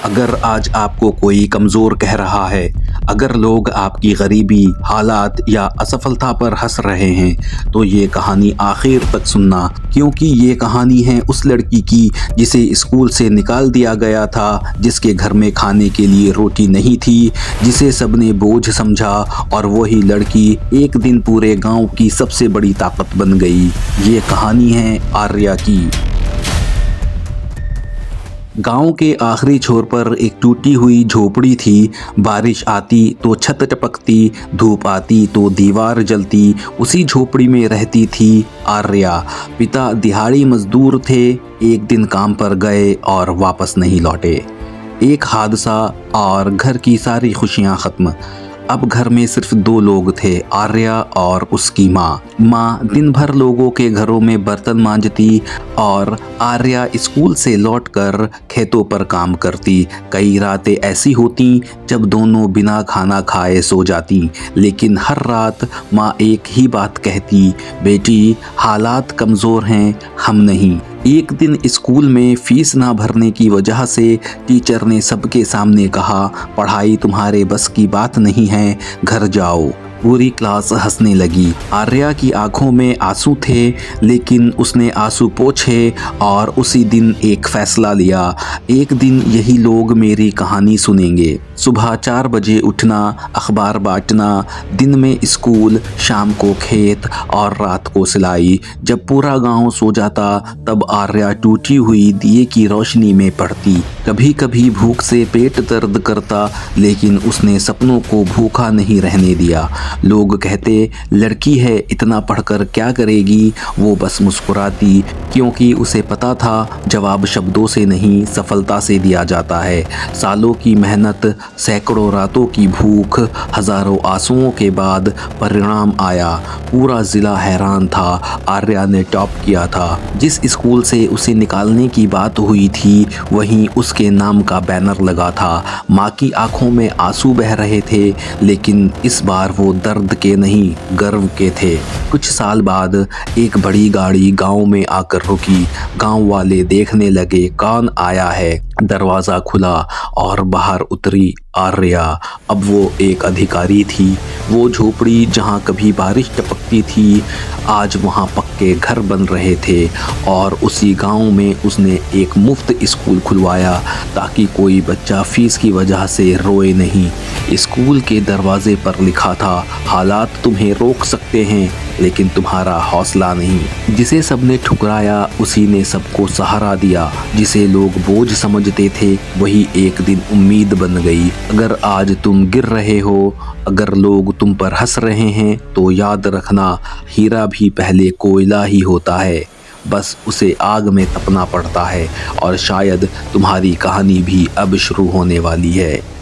अगर आज आपको कोई कमज़ोर कह रहा है, अगर लोग आपकी गरीबी, हालात या असफलता पर हंस रहे हैं, तो ये कहानी आखिर तक सुनना, क्योंकि ये कहानी है उस लड़की की जिसे स्कूल से निकाल दिया गया था, जिसके घर में खाने के लिए रोटी नहीं थी, जिसे सबने बोझ समझा, और वही लड़की एक दिन पूरे गांव की सबसे बड़ी ताकत बन गई। ये कहानी है आर्या की। गांव के आखिरी छोर पर एक टूटी हुई झोपड़ी थी। बारिश आती तो छत टपकती, धूप आती तो दीवार जलती। उसी झोपड़ी में रहती थी आर्या। पिता दिहाड़ी मजदूर थे, एक दिन काम पर गए और वापस नहीं लौटे। एक हादसा और घर की सारी खुशियां खत्म। अब घर में सिर्फ दो लोग थे, आर्या और उसकी माँ। माँ दिन भर लोगों के घरों में बर्तन मांजती और आर्या स्कूल से लौटकर खेतों पर काम करती। कई रातें ऐसी होती जब दोनों बिना खाना खाए सो जाती, लेकिन हर रात माँ एक ही बात कहती, बेटी हालात कमज़ोर हैं, हम नहीं। एक दिन स्कूल में फीस ना भरने की वजह से टीचर ने सबके सामने कहा, पढ़ाई तुम्हारे बस की बात नहीं है, घर जाओ। पूरी क्लास हंसने लगी। आर्या की आंखों में आंसू थे, लेकिन उसने आंसू पोंछे और उसी दिन एक फैसला लिया, एक दिन यही लोग मेरी कहानी सुनेंगे। सुबह 4 बजे उठना, अखबार बांटना, दिन में स्कूल, शाम को खेत और रात को सिलाई। जब पूरा गांव सो जाता तब आर्या टूटी हुई दिए की रोशनी में पढ़ती। कभी कभी भूख से पेट दर्द करता, लेकिन उसने सपनों को भूखा नहीं रहने दिया। लोग कहते, लड़की है, इतना पढ़कर क्या करेगी। वो बस मुस्कुराती, क्योंकि उसे पता था जवाब शब्दों से नहीं, सफलता से दिया जाता है। सालों की मेहनत, सैकड़ों रातों की भूख, हजारों आंसुओं के बाद परिणाम आया। पूरा जिला हैरान था। आर्या ने टॉप किया था। जिस स्कूल से उसे निकालने की बात हुई थी, वहीं उसके नाम का बैनर लगा था। माँ की आंखों में आंसू बह रहे थे, लेकिन इस बार वो दर्द के नहीं, गर्व के थे। कुछ साल बाद एक बड़ी गाड़ी गांव में आकर रुकी। गांव वाले देखने लगे कौन आया है। दरवाज़ा खुला और बाहर उतरी आर्या। अब वो एक अधिकारी थी। वो झोपड़ी जहाँ कभी बारिश टपकती थी, आज वहाँ पक्के घर बन रहे थे। और उसी गांव में उसने एक मुफ्त स्कूल खुलवाया, ताकि कोई बच्चा फीस की वजह से रोए नहीं। स्कूल के दरवाजे पर लिखा था, हालात तुम्हें रोक सकते हैं, लेकिन तुम्हारा हौसला नहीं। जिसे सबने ठुकराया, उसी ने सबको सहारा दिया। जिसे लोग बोझ समझते थे, वही एक दिन उम्मीद बन गई। अगर आज तुम गिर रहे हो, अगर लोग तुम पर हंस रहे हैं, तो याद रखना, हीरा भी पहले कोयला ही होता है, बस उसे आग में तपना पड़ता है। और शायद तुम्हारी कहानी भी अब शुरू होने वाली है।